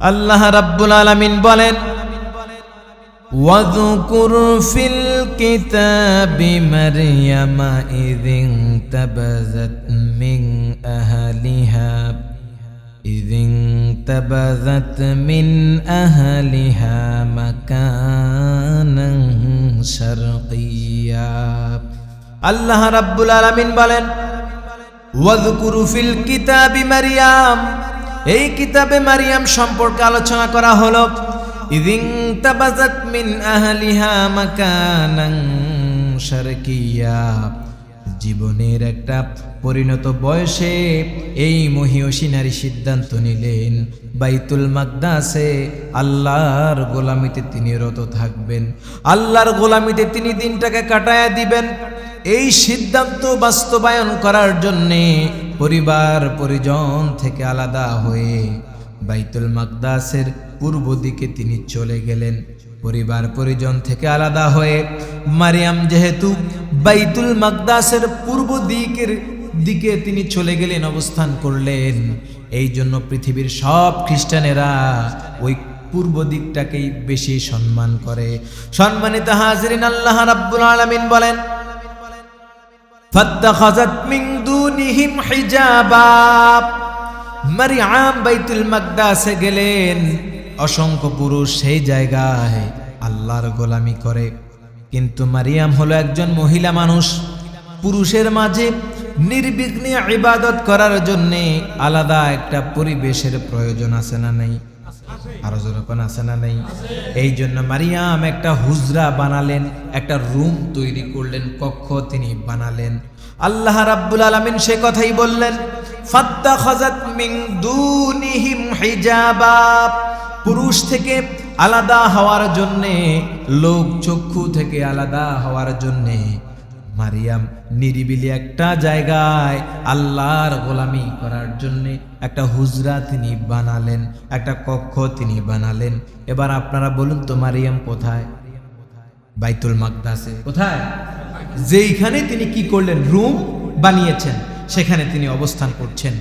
আল্লাহ রাব্বুল আলামিন বলেন, ওয়াযকুর ফিল কিতাবি মারইয়ামা ইযিন তাবাযাত মিন আহলিহা মাকানান শারকিয়্যা। আল্লাহ রাব্বুল আলামিন বলেন, ওয়াযকুর ফিল কিতাবি মারইয়াম, এই কিতাবে মারিয়াম সম্পর্কে আলোচনা করা হলো। ইযিন তাবাযাত মিন আহলিহা মাকানান শারকিয়্যা, জীবনের একটা পরিণত বয়সে এই মহিয়সী নারী সিদ্ধান্ত নিলেন বাইতুল মাকদাসে আল্লাহর গোলামিতে তিনি রত থাকবেন, আল্লাহর গোলামিতে তিনি দিনটাকে কাটায়া দিবেন। এই সিদ্ধান্ত বাস্তবায়ন করার জন্যে পরিবার পরিজন থেকে আলাদা হয়ে বাইতুল মাকদাসের পূর্ব দিকে তিনি চলে গেলেন। পরিবার পরিজন থেকে আলাদা হয়ে মারিয়াম যেহেতু বাইতুল মাকদাসের পূর্ব দিকে তিনি চলে গেলেন, অবস্থান করলেন, এই জন্য পৃথিবীর সব খ্রিস্টানেরা ওই পূর্ব দিকটাকেই বেশি সম্মান করে। সম্মানিত হাজিরিন, আল্লাহ রাব্বুল আলামিন বলেন, ফাত্তাখাযাত মিন দুনিহিম হিজাবা, মারিয়াম বাইতুল মাকদাসে গেলেন। অসংখ্য পুরুষ সেই জায়গায় আল্লাহর গোলামি করে, কিন্তু মারিয়াম হলো একজন মহিলা মানুষ। পুরুষের মাঝে নির্বিঘ্নে ইবাদত করার জন্য আলাদা একটা পরিবেশের প্রয়োজন আছে না নাই? আরো যখন আছে না নাই? এই জন্য মারিয়াম একটা হুজরা বানালেন, একটা রুম তৈরি করলেন, কক্ষ তিনি বানালেন। আল্লাহ রাব্বুল আলামিন সে কথাই বললেন, ফাত্তাখাযাত মিন দুনিহিম হিজাবা, পুরুষ থেকে আলাদা হওয়ার জন্যে, লোক চক্ষু থেকে আলাদা হওয়ার জন্যে মারিয়াম নিরিবিলি একটা জায়গায় আল্লাহর গোলামি করার জন্যে একটা হুজরা তিনি বানালেন, একটা কক্ষ তিনি বানালেন। এবার আপনারা বলুন তো, মারিয়াম কোথায়? বাইতুল মাকদাসে। কোথায়? যেইখানে তিনি কি করলেন, রুম বানিয়েছেন, সেখানে তিনি অবস্থান করছেন।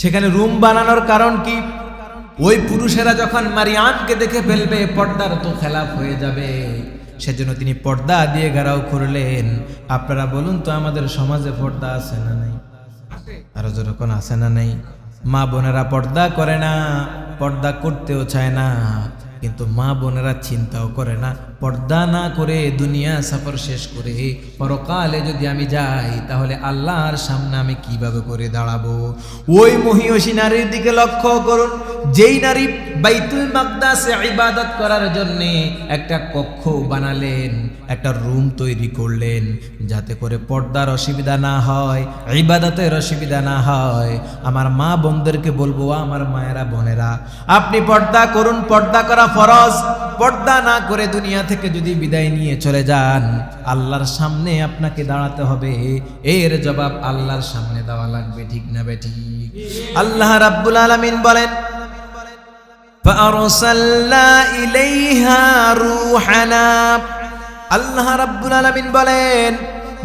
সেখানে রুম বানানোর কারণ কি? ওই পুরুষেরা যখন মারিয়ামকে দেখে ফেলবে, পর্দার তো খেলাফ হয়ে যাবে, সেজন্য তিনি পর্দা দিয়ে ঘেরাও করলেন। আপনারা বলুন তো, আমাদের সমাজে পর্দা আছে না নাই? আরো যখন আছে না নাই? মা বোনেরা পর্দা করে না, পর্দা করতেও চায় না, কিন্তু মা বোনেরা চিন্তাও করে না, পর্দা না করে দুনিয়া সফর শেষ করে পরকালে যদি আমি যাই, তাহলে আল্লাহর সামনে আমি কিভাবে করে দাঁড়াবো? ওই মহিয়সী নারীর দিকে লক্ষ্য করুন, যেই নারী বাইতুল মাকদাসে ইবাদত করার জন্য একটা কক্ষ বানালেন, একটা রুম তৈরি করলেন, যাতে করে পর্দার অসুবিধা না হয়, ইবাদতের অসুবিধা না হয়। আমার মা বোনদেরকে বলবো, আমার মায়েরা বোনেরা, আপনি পর্দা করুন, পর্দা করা ফরজ। পর্দা না করে দুনিয়া থেকে যদি বিদায় নিয়ে চলে যান, আল্লাহর সামনে আপনাকে দাঁড়াতে হবে, এর জবাব আল্লাহর সামনে দেওয়া লাগবে, ঠিক না বেঠিক? আল্লাহ রাব্বুল আলামিন বলেন, فأرسلنا إليها روحنا, আল্লাহ রাব্বুল আলামিন বলেন,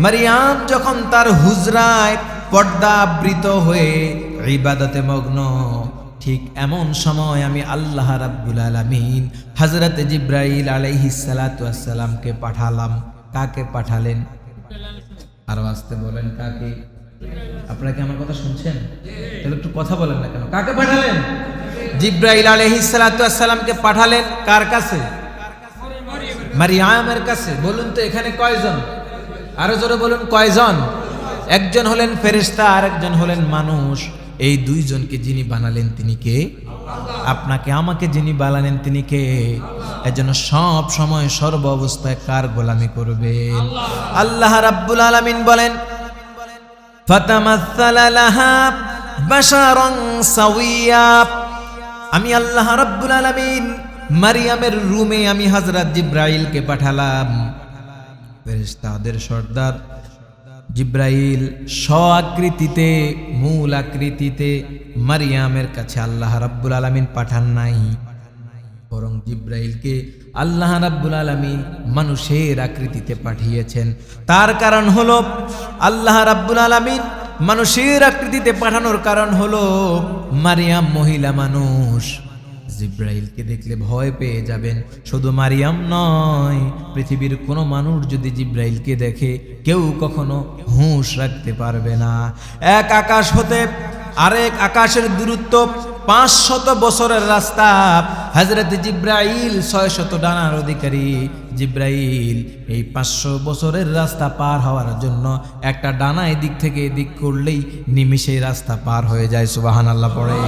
মারিয়াম যখন তার হুজরায় পর্দা আবৃত হয়ে ইবাদতে মগ্ন, ঠিক এমন সময় আমি আল্লাহ রাব্বুল আলামিন হযরত জিবরাইল আলাইহিস সালাতু ওয়াস সালামকে পাঠালাম। কাকে পাঠালেন? আরো আসতে বলেন, কাকে? আপনারা কি আমার কথা শুনছেন? তাহলে একটু কথা বলেন না কেন? কাকে পাঠালেন? জিবরাইল আলাইহিস সালাতু ওয়াস সালামকে পাঠালেন। কার কাছে? মারিয়ামের কাছে। বলুন তো, এখানে কয়জন? আরো জোরে বলুন, কয়জন? একজন হলেন ফেরেশতা, আর একজন হলেন মানুষ। এই দুইজনকে যিনি বানালেন তিনি কে? আপনাকে আমাকে যিনি বানালেন তিনি কে? এজন্য সব সময় সর্ব অবস্থায় কার গোলামি করবেন? আল্লাহ রাব্বুল আলামিন বলেন, ফাতামাসসালা লাহা বাশারান সাওয়্যা, আমি আল্লাহ রাব্বুল আলামিন মারিয়ামের রুমে আমি হযরত জিবরাইলকে পাঠালাম। ফেরেশতাদের সর্দার জিবরাইল আকৃতিতে, মূল আকৃতিতে মারিয়ামের কাছে আল্লাহ রাব্বুল আলামিন পাঠান নাই, বরং জিবরাইলকে আল্লাহ রাব্বুল আলামিন মানুষের আকৃতিতে পাঠিয়েছেন। তার কারণ হলো, আল্লাহ রাব্বুল আলামিন মানুষের আকৃতিতে পাঠানোর কারণ হলো, মারিয়াম মহিলা মানুষ, জিব্রাইলকে দেখলে ভয় পেয়ে যাবেন। শুধু মারিয়াম নয়, পৃথিবীর কোনো মানুষ যদি জিব্রাইলকে দেখে কেউ কখনো হুঁশ রাখতে পারবে না। এক আকাশ হতে আরেক আকাশের দূরত্ব 500 বছরের রাস্তা। হযরত জিব্রাইল 600 ডানার অধিকারী। জিব্রাইল এই 500 বছরের রাস্তা পার হওয়ার জন্য একটা ডানা এদিক থেকে এদিক করলেই নিমিষেই রাস্তা পার হয়ে যায়। সুবহানাল্লাহ পড়ে।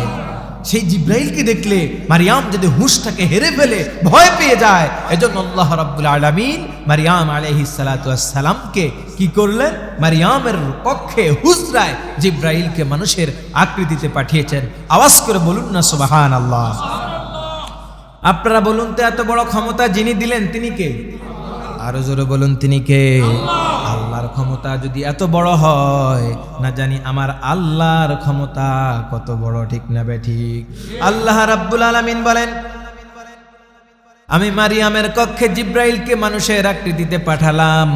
সেই জিব্রাইলকে দেখলে মারিয়াম যদি হুঁশটাকে হেরে ফেলে, ভয় পেয়ে যায়। এজন্য আল্লাহ রাব্বুল আলামিন মারিয়াম আলাইহিস সালাতু ওয়াস সালামকে কি করলেন? মারিয়ামের পক্ষে হুজরায় জিব্রাইলকে মানুষের আকৃতিতে পাঠিয়েছেন। আওয়াজ করে বলুন না সুবহানাল্লাহ। আপনারা বলুন তো, এত বড় ক্ষমতা যিনি দিলেন তিনি কে? আরো জোরে বলুন, তিনি কে? আল্লাহর ক্ষমতা যদি এত বড় হয়, না জানি আমার আল্লাহর ক্ষমতা কত বড়, ঠিক না বেঠিক? আল্লাহ রাব্বুল আলামিন বলেন, আমি মারিয়ামের কক্ষে জিব্রাইলকে মানুষের আকৃতিতে পাঠালাম।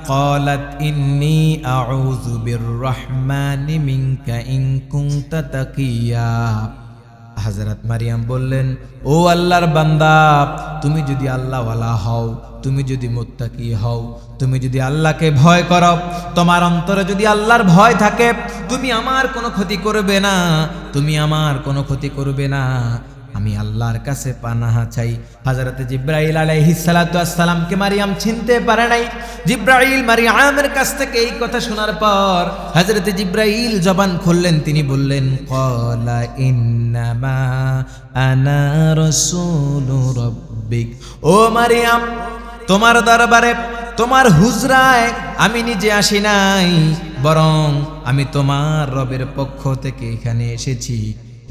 ক্বালাত ইন্নী আউযু বিররহমানি মিনকা ইন কুনতা তাকিয়া। হযরত মারিয়াম বললেন, ও আল্লাহর বান্দা, তুমি যদি আল্লাহওয়ালা হও, তুমি যদি মুত্তাকি হও, তুমি যদি আল্লাহকে ভয় করো, তোমার অন্তরে যদি আল্লাহর ভয় থাকে, তুমি আমার কোনো ক্ষতি করবে না, তুমি আমার কোনো ক্ষতি করবে না। আমি আল্লাহর কাছে পানাহা চাই। হযরত জিব্রাইল আলাইহিস সালাতু ওয়াস সালামকে মারিয়াম চিনতে পারে নাই। জিব্রাইল মারিয়ামের কাছ থেকে এই কথা শোনার পর হযরত জিব্রাইল জবান খুললেন, তিনি বললেন, ক্বালা ইন্নামা আনা রাসূলু রাব্বিক। ও মারিয়াম, তোমার দরবারে, তোমার হুজরায় আমি নিজে আসি নাই, বরং আমি তোমার রবের পক্ষ থেকে এখানে এসেছি।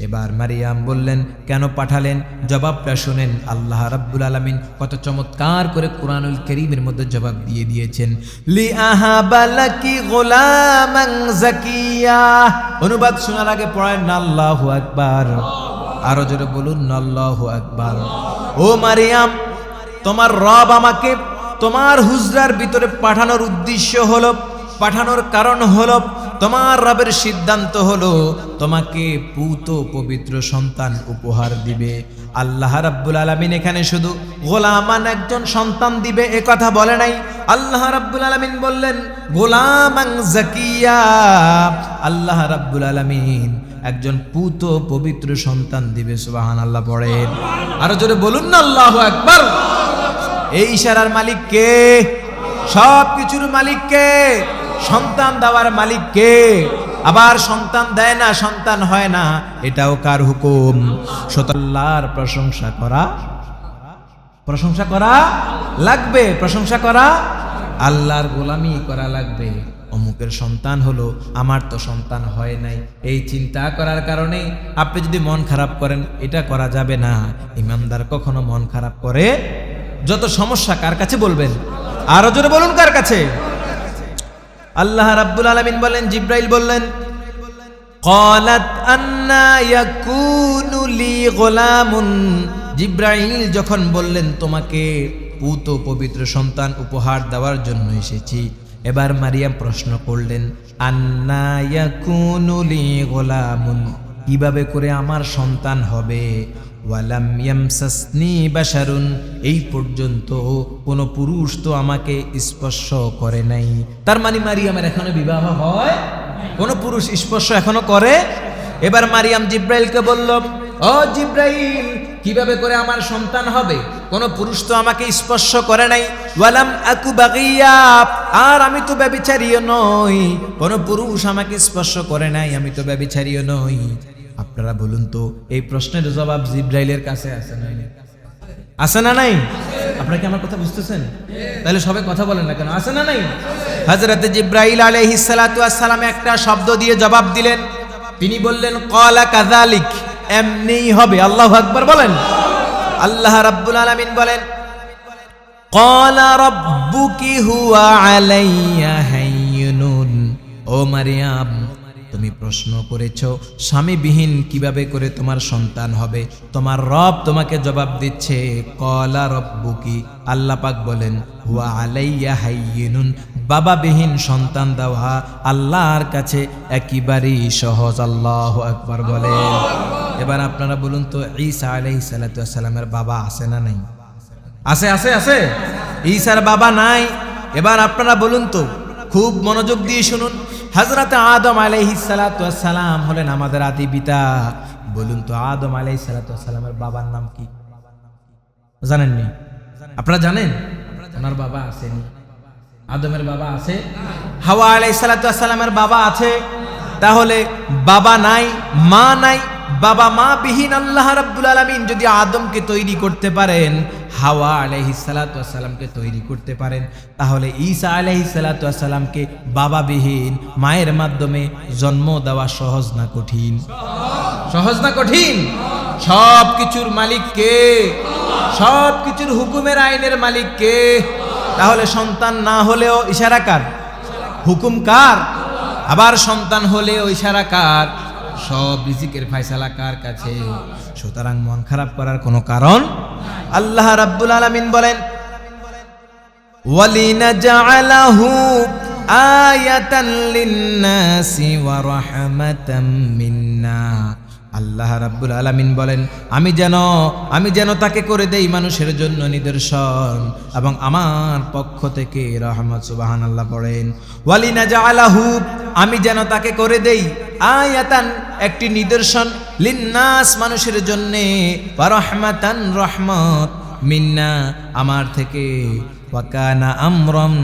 এবার মারিয়াম বললেন, কেন পাঠালেন? জবাবটা শুনেন। আল্লাহ রাব্বুল আলামিন কত চমৎকার করে কুরআনুল কারীমের মধ্যে জবাব দিয়ে দিয়েছেন। লি আহাবালাকি গোলামান জাকিয়া। অনুবাদ শোনার আগে পড়েন না আল্লাহু আকবার। আরো জোরে বলুন না আল্লাহু আকবার। ও মারিয়াম, তোমার রব আমাকে তোমার হুজরার ভিতরে পাঠানোর উদ্দেশ্য হলো, পাঠানোর কারণ হলো, তোমার রবের সিদ্ধান্ত হলো তোমাকে পুত পবিত্র সন্তান উপহার দিবে। আল্লাহ রাব্বুল আলামিন এখানে শুধু গোলামান একজন সন্তান দিবে এ কথা বলে নাই। আল্লাহ রাব্বুল আলামিন বললেন গোলামান জাকিয়া। আল্লাহ রাব্বুল আলামিন একজন পুত পবিত্র সন্তান দিবে। সুবহানাল্লাহ পড়েন। আরো জোরে বলুন না আল্লাহু আকবার। এই ইশারার মালিক কে? সব কিছুর মালিক কে? সন্তান দেওয়ার মালিক কে? আবার সন্তান দেয় না, সন্তান হয় না, এটাও কার হুকুম? আল্লাহর প্রশংসা করা, প্রশংসা করা লাগবে, প্রশংসা করা, আল্লাহর গোলামি করা লাগবে। অমুকের সন্তান হলো, আমার তো সন্তান হয় নাই, এই চিন্তা করার কারণে আপনি যদি মন খারাপ করেন, এটা করা যাবে না। ইমানদার কখনো মন খারাপ করে? যত সমস্যা কার কাছে বলবেন? আরো জোরে বলুন, কার কাছে? আল্লাহ রাব্বুল আলামিন বলেন, জিব্রাইল বললেন, ক্বালাত আন্না ইয়াকুনু লি গোলামুন। জিব্রাইল যখন বললেন তোমাকে পুত পবিত্র সন্তান উপহার দেওয়ার জন্য এসেছি, এবার মারিয়াম প্রশ্ন করলেন, আন্না ইয়াকুনু লি গোলামুন, কিভাবে করে আমার সন্তান হবে? ওয়ালাম ইয়ামসাসনি বাশারুন, এই পর্যন্ত কোনো পুরুষ তো আমাকে স্পর্শ করে নাই। তার মানে মারিয়ামের এখনো বিবাহ হয়, কোনো পুরুষ স্পর্শ এখনো করে? এবার মারিয়াম জিব্রাইলকে বলল, ও জিব্রাইল, কিভাবে করে আমার সন্তান হবে? কোনো পুরুষ তো আমাকে স্পর্শ করে নাই। ওয়ালাম আকু বাগিয়া, আর আমি তো ব্যভিচারীও নই, কোনো পুরুষ আমাকে স্পর্শ করে নাই, আমি তো ব্যভিচারীও নই। আপনারা বলুন তো, এই প্রশ্নের জবাব জিব্রাইলের কাছে আছে না? আছে না নাই? আপনারা কি আমার কথা বুঝতেছেন? তাহলে সবাই কথা বলেন না কেন? আছে না নাই? হযরত জিব্রাইল আলাইহিস সালাতু ওয়াস সালাম একটা শব্দ দিয়ে জবাব দিলেন। তিনি বললেন, ক্বালা কাযালিক, এমনিই হবে। আল্লাহু আকবার বলেন। আল্লাহ রাব্বুল আলামিন বলেন, ক্বালা রাব্বুকি হুয়া আলাইয়া হাইয়ুনুন। ও মারিয়াম, তুমি প্রশ্ন করেছো স্বামীবিহীন কিভাবে করে তোমার সন্তান হবে, তোমার রব তোমাকে জবাব দিচ্ছে কলা রব্বুকি, আল্লাহ পাক বলেন হুয়া আলাইয়া হাইয়িনুন, বাবাবিহীন সন্তান দেওয়া আল্লাহর কাছে একেবারেই সহজ। আল্লাহু আকবার বলেন। এবার আপনারা বলুন তো ঈসা আলাইহিস সালাতু ওয়াস সালামের বাবা আছে না নাই? আছে আছে আছে। ঈসার বাবা নাই। এবার আপনারা বলুন তো, খুব মনোযোগ দিয়ে শুনুন, হযরত আদম আলাইহিস সালাতু ওয়াস সালাম হলেন আমাদের আদি পিতা। বলুন তো আদম আলাইহিস সালাতু ওয়াস সালামের বাবার নাম কি? জানেননি? আপনারা জানেন? ওনার বাবা আসেনি। আদমের বাবা আছে, হাওয়া আলাইহিস সালাতু ওয়াস সালামের বাবা আছে। তাহলে বাবা নাই, মা নাই, বাবা মা বিহীন আল্লাহ রাব্বুল আলামিন যদি আদমকে তৈরি করতে পারেন, হাওয়া আলাইহিস সালাতু ওয়াস সালামকে তৈরি করতে পারেন, তাহলে ঈসা আলাইহিস সালাতু ওয়াস সালামকে বাবা বিহীন মায়ের মাধ্যমে জন্ম দেওয়া সহজ না কঠিন? সহজ না কঠিন? সব কিছুর মালিক কে? সব কিছুর হুকুমের আইনের মালিক কে? তাহলে সন্তান না হলেও ইশারা কার? হুকুম কার? আবার সন্তান হলেও ইশারা কার? সব রিজিকের ফয়সালা কার কাছে? সুতরাং মন খারাপ করার কোনো কারণ। আল্লাহ রাব্বুল আলামিন বলেন ওয়ালিনাজআলাহু আয়াতান লিন্নাসি ওয়া রাহমাতাম মিন্না। আল্লাহ রাব্বুল আলামিন বলেন আমি যেন তাকে করে দেই মানুষের জন্য নিদর্শন এবং আমার পক্ষ থেকে রহমত। সুবহানাল্লাহ পড়েন। ওয়ালিনাজআলাহু, আমি যেন তাকে করে দেই আয়াতান, একটি নিদর্শন, লিন্নাস, মানুষের জন্য, ওয়া রাহমাতান, রহমত, মিন্না, আমার থেকে, ওয়া কানা আমরাম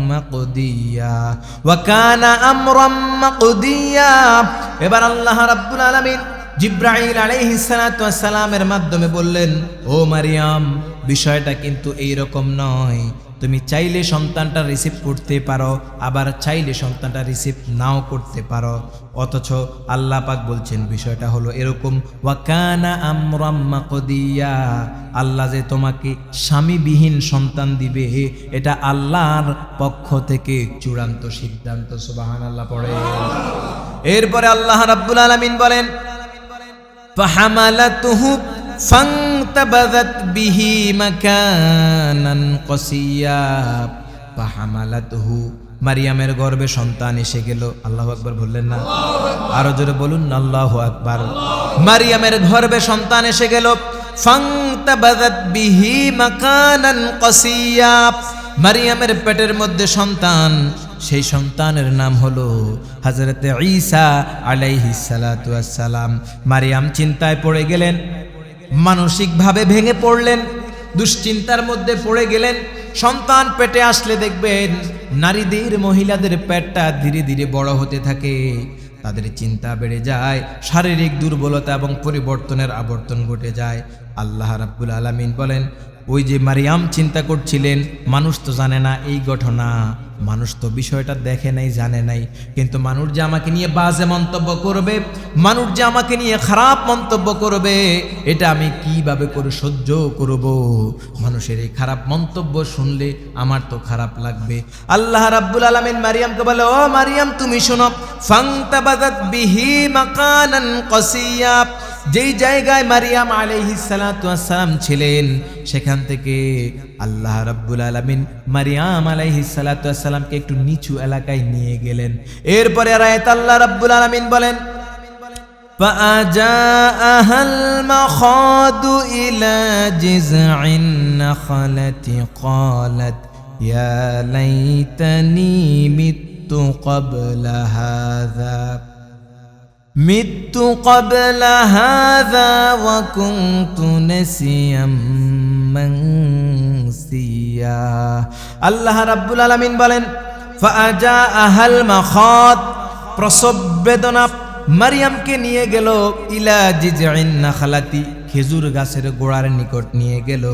মাকদিয়া, ওয়া কানা আমরাম মাকদিয়া। এবার আল্লাহ রাব্বুল আলামিন জিবরাইল আলাইহিস সালাতু ওয়াস সালামের মাধ্যমে বললেন, ও মারিয়াম, বিষয়টা কিন্তু এই রকম নয়। তুমি চাইলে সন্তানটা রিসিভ করতে পারো, আবার চাইলে সন্তানটা রিসিভ নাও করতে পারো। অথচ আল্লাহ পাক বলছেন বিষয়টা হলো এরকম, ওয়া কানা আমরাম মাকদিয়া, আল্লাহ যে তোমাকে স্বামীবিহীন সন্তান দিবে এটা আল্লাহর পক্ষ থেকে চূড়ান্ত সিদ্ধান্ত। সুবহানাল্লাহ পড়ে। এরপরে আল্লাহ রাব্বুল আলামিন বলেন ফাহামালাতুহু ফান্তাবাযাত বিহি মাকানান কসিয়া। ফাহামালাতুহু, মারিয়ামের গর্ভে সন্তান এসে গেল। আল্লাহু আকবার বললেন না? আরো জোরে বলুন না, আল্লাহু আকবার। মারিয়ামের গর্ভে সন্তান এসে গেল। ফান্তাবাযাত বিহি মাকানান কসিয়া, মারিয়ামের পেটের মধ্যে সন্তান, সেই সন্তানের নাম হলো হযরতে ঈসা আলাইহিস সালাতু ওয়াস সালাম। মারিয়াম চিন্তায় পড়ে গেলেন, মানসিকভাবে ভেঙে পড়লেন, দুশ্চিন্তার মধ্যে পড়ে গেলেন। সন্তান পেটে আসলে দেখবেন নারীদের, মহিলাদের পেটটা ধীরে ধীরে বড় হতে থাকে, তাদের চিন্তা বেড়ে যায়, শারীরিক দুর্বলতা এবং পরিবর্তনের আবর্তন ঘটে যায়। আল্লাহ রাব্বুল আলামিন বলেন, ওই যে মারিয়াম চিন্তা করছিলেন, মানুষ তো জানে না এই ঘটনা, মানুষ তো বিষয়টা দেখে নাই, জানে নাই, কিন্তু মানুষ যে আমাকে নিয়ে বাজে মন্তব্য করবে, মানুষ যে আমাকে নিয়ে খারাপ মন্তব্য করবে, এটা আমি কিভাবে করে সহ্য করব? মানুষের এই খারাপ মন্তব্য শুনলে আমার তো খারাপ লাগবে। আল্লাহ রাব্বুল আলামিন মারিয়ামকে বলে, ও মারিয়াম তুমি শোনো, ফান্তাবাযাত বিহি মাকানান কসিয়া, যেই জায়গায় মারিয়াম আলাইহিস সালাতু ওয়াস সালাম ছিলেন সেখান থেকে আল্লাহ রাব্বুল আলামিন মারিয়াম আলাইহিস সালাতু ওয়াস সালামকে একটু নিচু এলাকায় নিয়ে গেলেন। এরপরে আয়াত আল্লাহ রাব্বুল আলামিন বলেন, ফাআজাআহাল মাখাদু ইলা জিযঈন নাখলাতি ক্বালাত ইয়া লাইতানি মিতু ক্বাবলা হাযা মিতু ক্বাবলা হাযা ওয়া কুনতু নাসিয়াম মানসিয়া। আল্লাহ রাব্বুল আলামিন বলেন, ফাআজাআহাল মাখাদ, প্রসব বেদনা মারিয়ামকে নিয়ে গেল ইলা জিযঈন নাখলাতি, খেজুর গাছের গোড়ার নিকট নিয়ে গেল।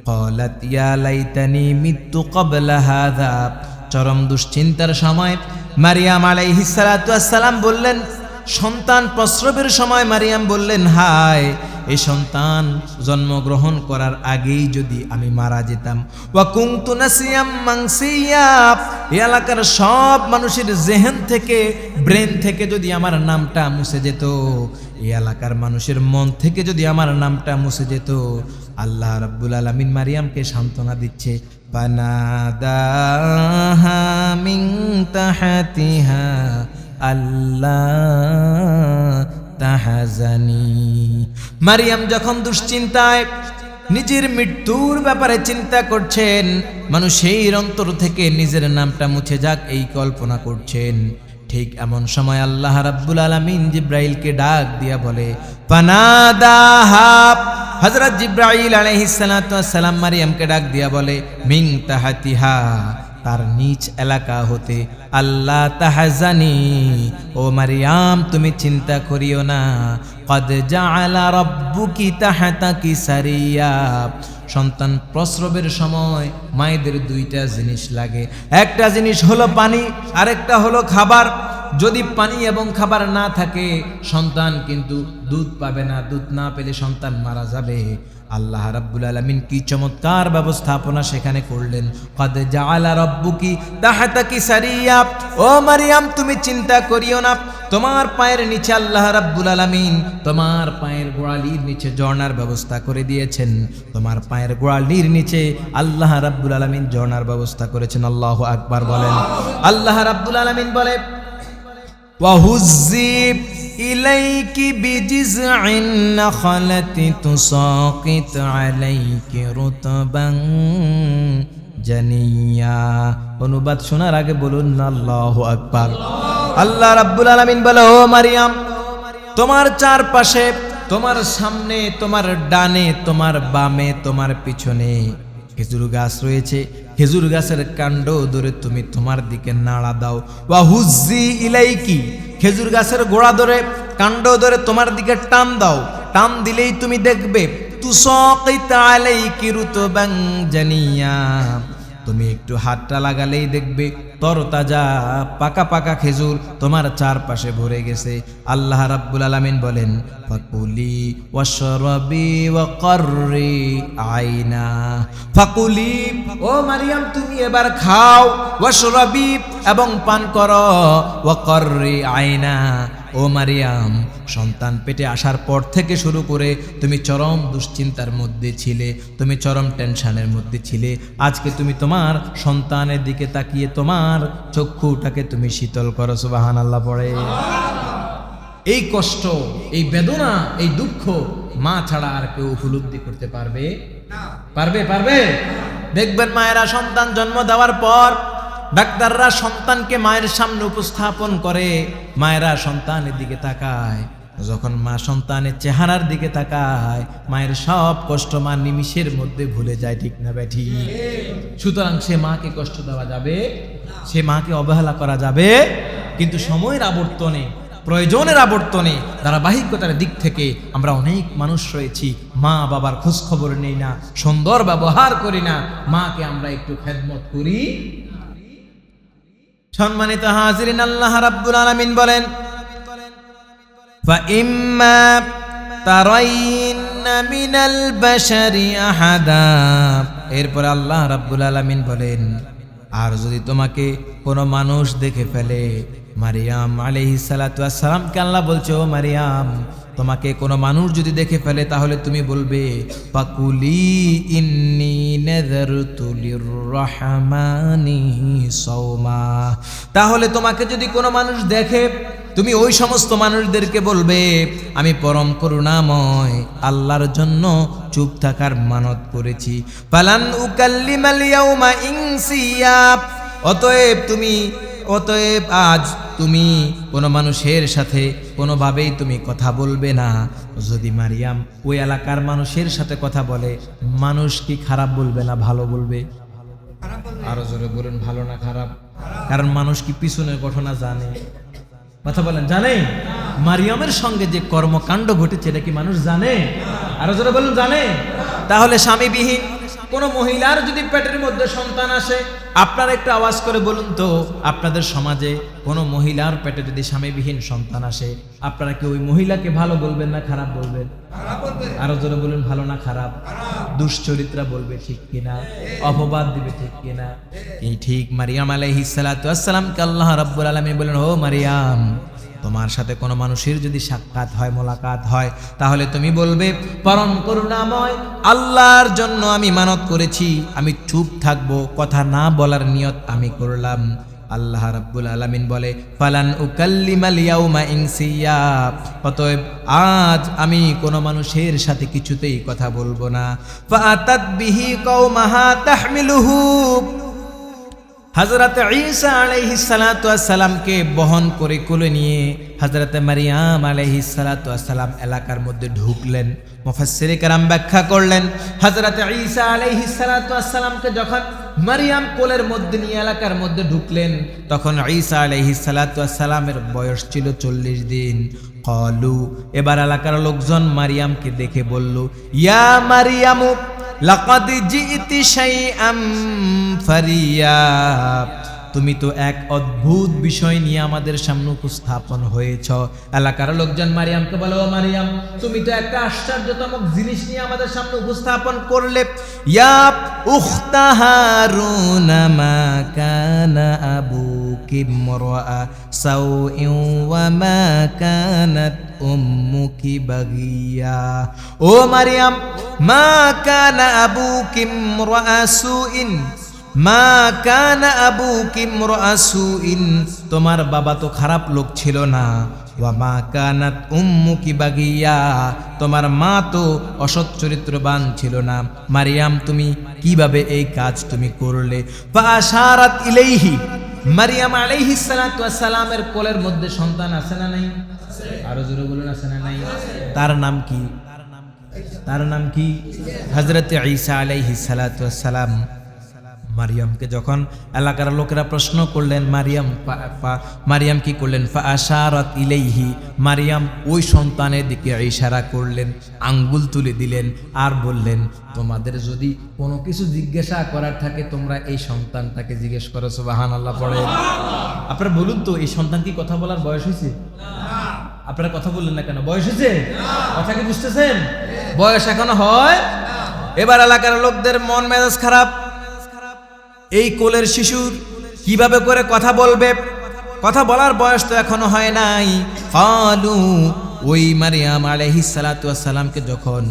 ক্বালাত ইয়া লাইতানি মিতু ক্বাবলা হাযা, চরম দুশ্চিন্তার সময় মারিয়াম আলাইহিস সালাতু ওয়াস সালাম বললেন, সন্তান প্রসবের সময় মারিয়াম বললেন, হায় এই সন্তান জন্মগ্রহণ করার আগেই যদি আমি মারা যেতাম, ওয়া কুনতু নাসিয়াম মানসিয়া, এই এলাকার সব মানুষের জেহেন থেকে, ব্রেন থেকে যদি আমার নামটা মুছে যেত, এই এলাকার মানুষের মন থেকে যদি আমার নামটা মুছে যেত। আল্লাহ রাব্বুল আলামিন মারিয়ামকে সান্ত্বনা দিচ্ছে, ফানাদাহা মিন তাহতিহা আল্লাহ তাহজানি। মারিয়াম যখন দুশ্চিন্তায় নিজের মৃত্যুর ব্যাপারে চিন্তা করছেন, মানুষের অন্তর থেকে নিজের নামটা মুছে যাক এই কল্পনা করছেন, ঠিক এমন সময় আল্লাহ রাব্বুল আলামিন জিব্রাইলকে ডাক দিয়া বলে, ফানাদাহা, হযরত জিব্রাইল আলাইহিস সালাতু ওয়াস সালাম মারিয়ামকে ডাক দিয়া বলে, মিন তাহতিহা, তার নিজ এলাকা হতে, আল্লাহ তাহজানি, ও মারিয়াম তুমি চিন্তা করিও না, কদ জাআলা রাব্বুকি তাহতাকি সারিয়া। সন্তান প্রসবের সময় মায়েদের দুইটা জিনিস লাগে, একটা জিনিস হলো পানি, আরেকটা হলো খাবার। যদি পানি এবং খাবার না থাকে সন্তান কিন্তু দুধ পাবে না, দুধ না পেলে সন্তান মারা যাবে। আল্লাহ রাব্বুল আলামিন কি চমৎকার ব্যবস্থাপনা সেখানে করলেন, কদ জাআলা রাব্বুকি তাহতাকি সারিয়া, ও মারিয়াম তুমি চিন্তা করিও না, তোমার পায়ের নিচে আল্লাহ রাব্বুল আলামিন তোমার পায়ের গোড়ালির নিচে ঝর্ণার ব্যবস্থা করে দিয়েছেন। তোমার পায়ের গোড়ালির নিচে আল্লাহ রাব্বুল আলামিন ঝর্ণার ব্যবস্থা করেছেন। আল্লাহু আকবার বলেন। আল্লাহ রাব্বুল আলামিন বলে, ওয়াহুজ্জি ইলাইকি বিজিজইন নাখলাতি তুসাকিত আলাইকি রুতবান জানিয়া। অনুবাদ শোনার আগে বলুন আল্লাহু আকবার। আল্লাহ রাব্বুল আলামিন বলে, ও মারিয়াম, তোমার চারপাশে, তোমার সামনে, তোমার ডানে, তোমার বামে, তোমার পিছনে খেজুর গাছ রয়েছে। খেজুর গাছের কাণ্ড ধরে তুমি তোমার দিকে নাড়া দাও। ওয়া হুজ্জি ইলাইকি, খেজুর গাছের গোড়া ধরে, কাণ্ড ধরে তোমার দিকে টান দাও। টান দিলেই তুমি দেখবে তুসাকিত আলাইকি রুতবান জানিয়া, তুমি একটু হাতটা লাগালেই দেখবে তরতাজা পাকা পাকা খেজুর তোমার চারপাশে ভরে গেছে। আল্লাহ রাব্বুল আলামিন বলেন, ফাকুলি ওয়াশরাবি ওয়াকররি আইনা। ফাকুলি, ও মারিয়াম তুমি এবার খাও, ওয়াশরাবি এবং পান করো, ওয়াকররি আইনা। ও মারিয়াম, সন্তান পেটে আসার পর থেকে শুরু করে তুমি চরম দুশ্চিন্তার মধ্যে ছিলে, তুমি চরম টেনশনের মধ্যে ছিলে। আজকে তুমি তোমার সন্তানের দিকে তাকিয়ে তোমার চক্ষুটাকে তুমি শীতল করো। সুবহানাল্লাহ পড়ে। এই কষ্ট, এই বেদনা, এই দুঃখ মা ছাড়া আর কেউ উপলব্ধি করতে পারবে? পারবে? দেখবেন মায়েরা সন্তান জন্ম দেওয়ার পর ডাক্তাররা সন্তানকে মায়ের সামনে উপস্থাপন করে, মায়েরা সন্তানের দিকে তাকায়, যখন মা সন্তানের চেহারার দিকে তাকায় মায়ের সব কষ্ট মা নিমিষের মধ্যে ভুলে যায়। ঠিক না বেঠি? সুতরাং সে মাকে কষ্ট দেওয়া যাবে, সে মাকে অবহেলা করা যাবে, কিন্তু সময়ের আবর্তনে, প্রয়োজনের আবর্তনে, ধারাবাহিকতার দিক থেকে আমরা অনেক মানুষ রয়েছি মা বাবার খোঁজ খবর নেই না, সুন্দর ব্যবহার করি না, মাকে আমরা একটু খেদমত করি। সম্মানিত হাজিরিন, আল্লাহ রাব্বুল আলামিন বলেন, ফাইম্মা তারাইন্না মিনাল বাশারি আহাদা। এরপর আল্লাহ রাব্বুল আলামিন বলেন, আর যদি তোমাকে কোনো মানুষ দেখে ফেলে, মারিয়াম আলাইহিস সালাতু ওয়াস সালামকে আল্লাহ বলছে, ও মারিয়াম, তোমাকে কোনো মানুষ যদি দেখে ফেলে তাহলে তুমি বলবে, ফাকুলি ইন্নী নাযারতু লিররহমানি সাওমা। তাহলে তোমাকে যদি কোনো মানুষ দেখে, তুমি ওই সমস্ত মানুষদেরকে বলবে, আমি পরম করুণাময় আল্লাহর জন্য চুপ থাকার মানত করেছি। ফালান উকাল্লিমাল ইয়াউমা ইনসিয়া। অতএব আজ তুমি কোনো মানুষের সাথে কোনোভাবেই তুমি কথা বলবে না। যদি মারিয়াম ওই এলাকার মানুষের সাথে কথা বলে, মানুষ কি খারাপ বলবে না ভালো বলবে? আরো জোরে বলুন, ভালো না খারাপ? কারণ মানুষ কি পিছনের ঘটনা জানে? কথা বলেন, জানে? মারিয়ামের সঙ্গে যে কর্মকাণ্ড ঘটেছে এটা কি মানুষ জানে? আরো জোরে বলুন, জানে? তাহলে স্বামীবিহীন কোনো মহিলার যদি পেটের মধ্যে সন্তান আসে, আপনারা একটু আওয়াজ করে বলুন তো, আপনাদের সমাজে কোনো মহিলার পেটে যদি স্বামীবিহীন সন্তান আসে, আপনারা কি ওই মহিলাকে ভালো বলবেন না খারাপ বলবেন? আরো জোরে বলুন, ভালো না খারাপ? দুশ্চরিত্রা বলবে ঠিক কিনা? অপবাদ দিবে ঠিক কিনা? এই ঠিক মারিয়াম আলাইহিস সালাতু ওয়াস সালামকে আল্লাহ রাব্বুল আলামিন বলেন, ও মারিয়াম, তোমার সাথে কোনো মানুষের যদি সাক্ষাৎ হয়, মোলাকাত হয়, তাহলে তুমি বলবে, পরম করুণাময় আল্লাহর জন্য আমি মানত করেছি, আমি চুপ থাকবো, কথা না বলার নিয়ত আমি করলাম। আল্লাহ রাব্বুল আলামিন বলে, ফালান উকাল্লিমাল ইয়াউমা ইনসিয়া, অতএব আজ আমি কোনো মানুষের সাথে কিছুতেই কথা বলবো না। ফাআতাত বিহি কওমাহা তাহমিলুহু, হযরত ঈসা আলাইহিস সালাতু ওয়াস সালামকে বহন করে কোলে নিয়ে হযরত মারিয়াম আলাইহিস সালাতু ওয়াস সালাম এলাকার মধ্যে ঢুকলেন। মুফাসসিরে কেরাম ব্যাখ্যা করলেন, হযরত ঈসা আলাইহিস সালাতু ওয়াস সালামকে যখন মারিয়াম কোলের মধ্যে নিয়ে এলাকার মধ্যে ঢুকলেন, তখন ঈসা আলাইহিস সালাতু ওয়াস সালামের বয়স ছিল 40 দিন। ক্বালু, এবার এলাকার লোকজন মারিয়ামকে দেখে বলল, ইয়া মারিয়ামু লাকাদ জিইতি শাইআম ফারিয়া, তুমি তো এক অদ্ভুত বিষয় নিয়ে আমাদের সামনে উপস্থাপন হয়েছ। এলাকার লোকজন মারিয়ামকে বলে, ও মারিয়াম, তুমি তো একটা আশ্চর্যতম জিনিস নিয়ে আমাদের সামনে উপস্থাপন করলে। ইয়া উখতা হারুন মা কানা আবুকি ইমরাআ সাউইন ওয়া মা কানাত উম্মুকি বাগিয়া, ও মারিয়াম, মা কানা আবুকি ইমরাআ সুইন, মা কানা আবুকি ইমরাআ সুইন, তোমার বাবা তো খারাপ লোক ছিল না। ওয়া মা কানাত উম্মুকি বাগিয়া, তোমার মা তো অসৎ চরিত্রবান ছিল না। মারিয়াম, তুমি কিভাবে এই কাজ তুমি করলে? ফাআশারাত ইলাইহি, মারিয়াম আলাইহিস সালাতু ওয়াস সালামের কোলের মধ্যে সন্তান আছে না নাই? আরো জোরে বলুন, আছে না নাই? তার নাম কি? তার নাম কি? হযরত ঈসা আলাইহিস সালাতু ওয়াস সালাম। মারিয়ামকে যখন এলাকার লোকেরা প্রশ্ন করলেন, মারিয়াম কি করলেন? ফাআশারাত ইলাইহি, মারিয়াম ওই সন্তানের দিকে ইশারা করলেন, আঙ্গুল তুলে দিলেন আর বললেন, তোমাদের যদি কোনো কিছু জিজ্ঞাসা করার থাকে তোমরা এই সন্তানটাকে জিজ্ঞেস করো। সুবহানাল্লাহ পড়ে। আপনারা বলুন তো, এই সন্তান কি কথা বলার বয়স হয়েছে? আপনারা কথা বললেন না কেন? বয়স হয়েছে? কথা কি বুঝতেছেন? বয়স এখনো হয়। এবার এলাকার লোকদের মন মেজাজ খারাপ, এই কোলের শিশুর কিভাবে করে কথা বলবে? কথা বলার বয়স তো এখনো হয় নাই। ক্বালু, ওই মারিয়াম আলাইহিস সালাতু ওয়াস সালামকে যখন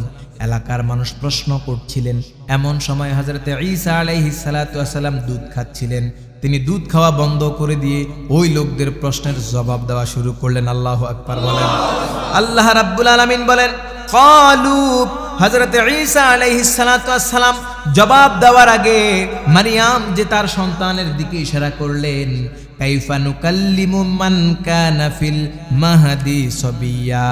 এলাকার মানুষ প্রশ্ন করছিলেন, এমন সময় হযরত ঈসা আলাইহিস সালাতু ওয়াস সালাম দুধ খাচ্ছিলেন। তিনি দুধ খাওয়া বন্ধ করে দিয়ে ওই লোকদের প্রশ্নের জবাব দেওয়া শুরু করলেন। আল্লাহু আকবার বলেন। আল্লাহ রাব্বুল আলামিন বলেন, ক্বালু, হযরত ঈসা আলাইহিস সালাতু ওয়াস সালাম জবাব দেওয়ার আগে মারিয়াম যে তার সন্তানের দিকে ইশারা করলেন, কাইফা নুকাল্লিমু মান কানা ফিল মাহদি সাবিয়া,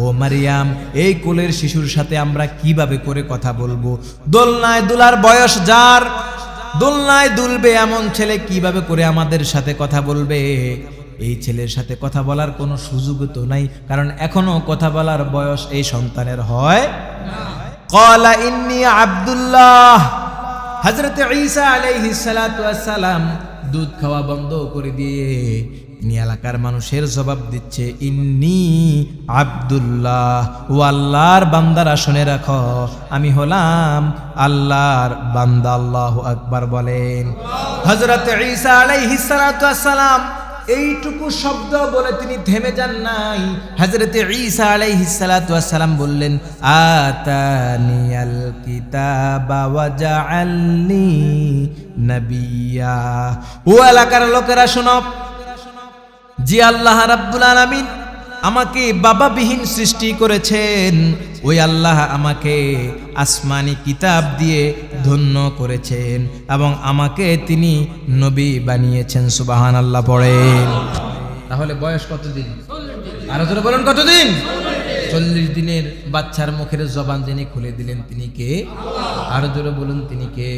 ও মারিয়াম, এই কোলের শিশুর সাথে আমরা কিভাবে করে কথা বলবো? দোলনায় দুলার বয়স যার, দোলনায় দুলবে এমন ছেলে কিভাবে করে আমাদের সাথে কথা বলবে? এই ছেলের সাথে কথা বলার কোনো সুযোগ তো নাই, কারণ এখনো কথা বলার বয়স এই সন্তানের হয় না। ক্বালা ইন্নী আব্দুল্লাহ, হযরত ঈসা আলাইহিস সালাতু ওয়াস সালাম দুধ খাওয়া বন্ধ করে দিয়ে তিনি এলাকার মানুষের জবাব দিচ্ছে, ইন্নী আব্দুল্লাহ, ও আল্লাহর বান্দারা শুনে রাখো, আমি হলাম আল্লাহর বান্দা। আল্লাহু আকবার বলেন। হযরত ঈসা আলাইহিস সালাতু ওয়াস সালাম এইটুকু শব্দ বলে তিনি থেমে যান নাই। হযরত ঈসা আলাইহিস সালাতু ওয়াস সালাম বললেন, আতানিয়াল কিতাবা ওয়া জাআলনি নাবিয়্যা, ও এলাকার লোকেরা শোনো, যে আল্লাহ রাব্বুল আলামিন আমাকে বাবাবিহীন সৃষ্টি করেছেন, ওই আল্লাহ আমাকে আসমানি কিতাব দিয়ে ধন্য করেছেন এবং আমাকে তিনি নবী বানিয়েছেন। সুবহানাল্লাহ পড়েন। তাহলে বয়স কতদিন? আরো জোরে বলুন, কতদিন? 40 দিনের বাচ্চার মুখের জবান যিনি খুলে দিলেন তিনি কে? আরো জোরে বলুন, তিনি কে?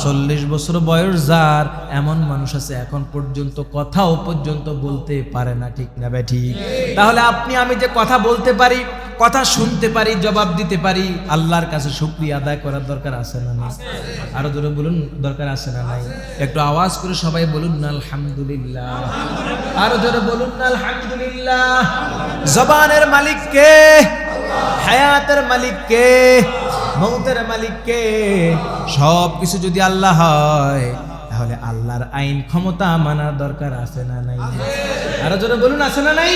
40 বছর বয়স যার, এমন মানুষ আছে এখন পর্যন্ত কথাও পর্যন্ত বলতে পারে না, ঠিক না ভাই? ঠিক। তাহলে আপনি আমি যে কথা বলতে পারি, কথা শুনতে পারি, জবাব দিতে পারি, আল্লাহর কাছে শুকরিয়া আদায় করার দরকার আছে না নাই? আরো জোরে বলুন, দরকার আছে না নাই? একটু আওয়াজ করে সবাই বলুন না আলহামদুলিল্লাহ। আরো জোরে বলুন না আলহামদুলিল্লাহ। জবানের মালিক কে? হায়াতের মালিক কে? মৌতের মালিক কে? সব কিছু যদি আল্লাহ হয়, তাহলে আল্লাহর আইন ক্ষমতা মানার দরকার আছে না নাই? আরো জোরে বলুন, আছে না নাই?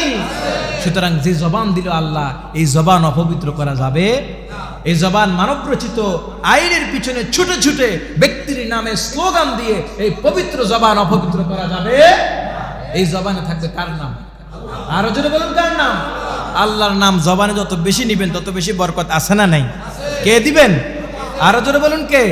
সুতরাং যে জবান দিল আল্লাহ, এই জবান অপবিত্র করা যাবে? এই জবান মানব রচিত আইনের পিছনে ছুটে ছুটে ব্যক্তির নামে স্লোগান দিয়ে এই পবিত্র জবান অপবিত্র করা যাবে? এই জবানে থাকবে কার নাম? আরো জোরে বলুন, কার নাম? আল্লাহর নাম জবানে যত বেশি নিবেন তত বেশি বরকত আছে না নাই? কে দিবেন? আরো জোরে বলুন, কে?